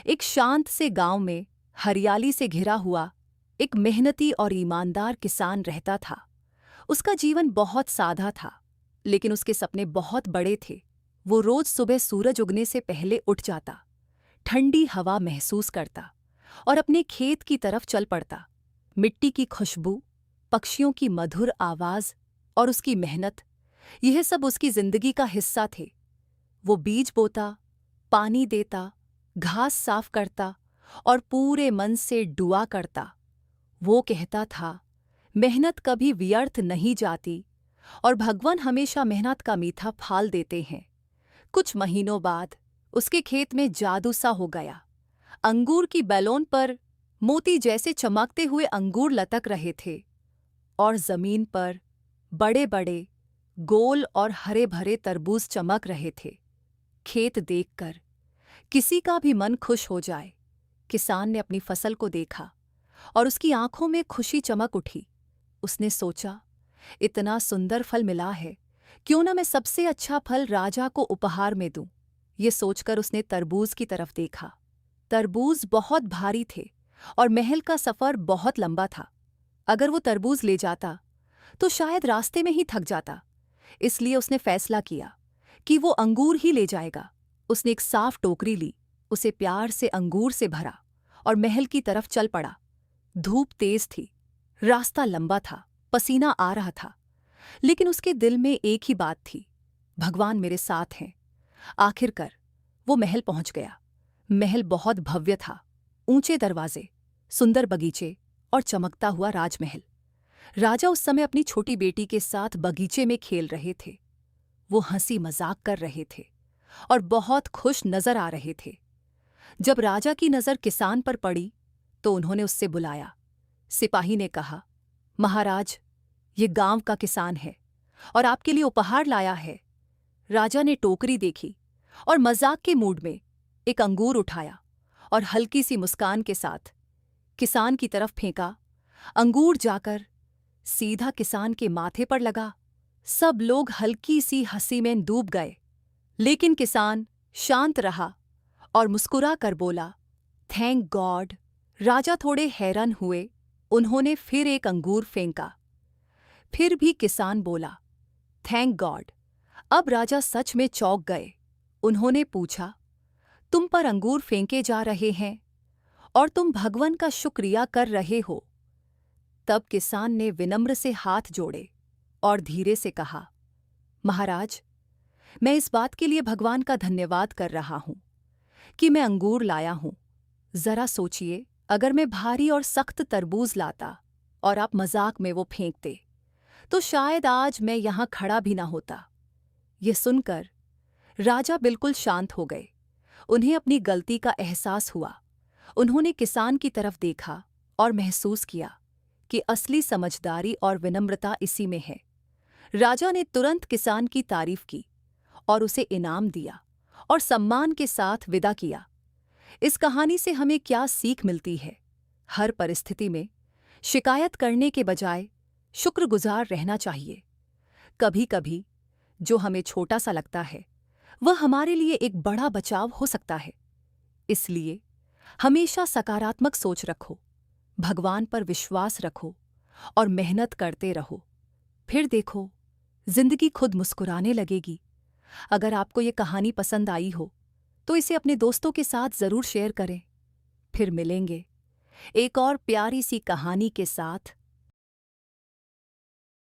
एक शांत से गांव में हरियाली से घिरा हुआ एक मेहनती और ईमानदार किसान रहता था। उसका जीवन बहुत सादा था, लेकिन उसके सपने बहुत बड़े थे। वो रोज सुबह सूरज उगने से पहले उठ जाता, ठंडी हवा महसूस करता और अपने खेत की तरफ चल पड़ता। मिट्टी की खुशबू, पक्षियों की मधुर आवाज और उसकी मेहनत, यह सब उसकी जिंदगी का हिस्सा थे। वो बीज बोता, पानी देता, घास साफ करता और पूरे मन से दुआ करता। वो कहता था, मेहनत कभी व्यर्थ नहीं जाती और भगवान हमेशा मेहनत का मीठा फल देते हैं। कुछ महीनों बाद उसके खेत में जादू सा हो गया। अंगूर की बैलों पर मोती जैसे चमकते हुए अंगूर लटक रहे थे और जमीन पर बड़े बड़े गोल और हरे भरे तरबूज चमक रहे थे। खेत देखकर किसी का भी मन खुश हो जाए। किसान ने अपनी फसल को देखा और उसकी आंखों में खुशी चमक उठी। उसने सोचा, इतना सुंदर फल मिला है, क्यों ना मैं सबसे अच्छा फल राजा को उपहार में दूं। ये सोचकर उसने तरबूज की तरफ देखा। तरबूज बहुत भारी थे और महल का सफर बहुत लंबा था। अगर वो तरबूज ले जाता तो शायद रास्ते में ही थक जाता। इसलिए उसने फैसला किया कि वो अंगूर ही ले जाएगा। उसने एक साफ टोकरी ली, उसे प्यार से अंगूर से भरा और महल की तरफ चल पड़ा। धूप तेज थी, रास्ता लंबा था, पसीना आ रहा था, लेकिन उसके दिल में एक ही बात थी, भगवान मेरे साथ हैं। आखिरकार वो महल पहुंच गया। महल बहुत भव्य था, ऊंचे दरवाजे, सुंदर बगीचे और चमकता हुआ राजमहल। राजा उस समय अपनी छोटी बेटी के साथ बगीचे में खेल रहे थे। वो हंसी मजाक कर रहे थे और बहुत खुश नजर आ रहे थे। जब राजा की नजर किसान पर पड़ी तो उन्होंने उससे बुलाया। सिपाही ने कहा, महाराज, ये गांव का किसान है और आपके लिए उपहार लाया है। राजा ने टोकरी देखी और मजाक के मूड में एक अंगूर उठाया और हल्की सी मुस्कान के साथ किसान की तरफ फेंका। अंगूर जाकर सीधा किसान के माथे पर लगा। सब लोग हल्की सी हंसी में डूब गए, लेकिन किसान शांत रहा और मुस्कुरा कर बोला, थैंक गॉड। राजा थोड़े हैरान हुए। उन्होंने फिर एक अंगूर फेंका। फिर भी किसान बोला, थैंक गॉड। अब राजा सच में चौंक गए। उन्होंने पूछा, तुम पर अंगूर फेंके जा रहे हैं और तुम भगवान का शुक्रिया कर रहे हो? तब किसान ने विनम्र से हाथ जोड़े और धीरे से कहा, महाराज, मैं इस बात के लिए भगवान का धन्यवाद कर रहा हूं कि मैं अंगूर लाया हूं। जरा सोचिए, अगर मैं भारी और सख्त तरबूज लाता और आप मजाक में वो फेंकते, तो शायद आज मैं यहां खड़ा भी ना होता। ये सुनकर राजा बिल्कुल शांत हो गए। उन्हें अपनी गलती का एहसास हुआ। उन्होंने किसान की तरफ देखा और महसूस किया कि असली समझदारी और विनम्रता इसी में है। राजा ने तुरंत किसान की तारीफ की और उसे इनाम दिया और सम्मान के साथ विदा किया। इस कहानी से हमें क्या सीख मिलती है? हर परिस्थिति में शिकायत करने के बजाय शुक्रगुजार रहना चाहिए। कभी-कभी जो हमें छोटा सा लगता है, वह हमारे लिए एक बड़ा बचाव हो सकता है। इसलिए हमेशा सकारात्मक सोच रखो, भगवान पर विश्वास रखो और मेहनत करते रहो। फिर देखो, जिंदगी खुद मुस्कुराने लगेगी। अगर आपको ये कहानी पसंद आई हो तो इसे अपने दोस्तों के साथ जरूर शेयर करें। फिर मिलेंगे एक और प्यारी सी कहानी के साथ।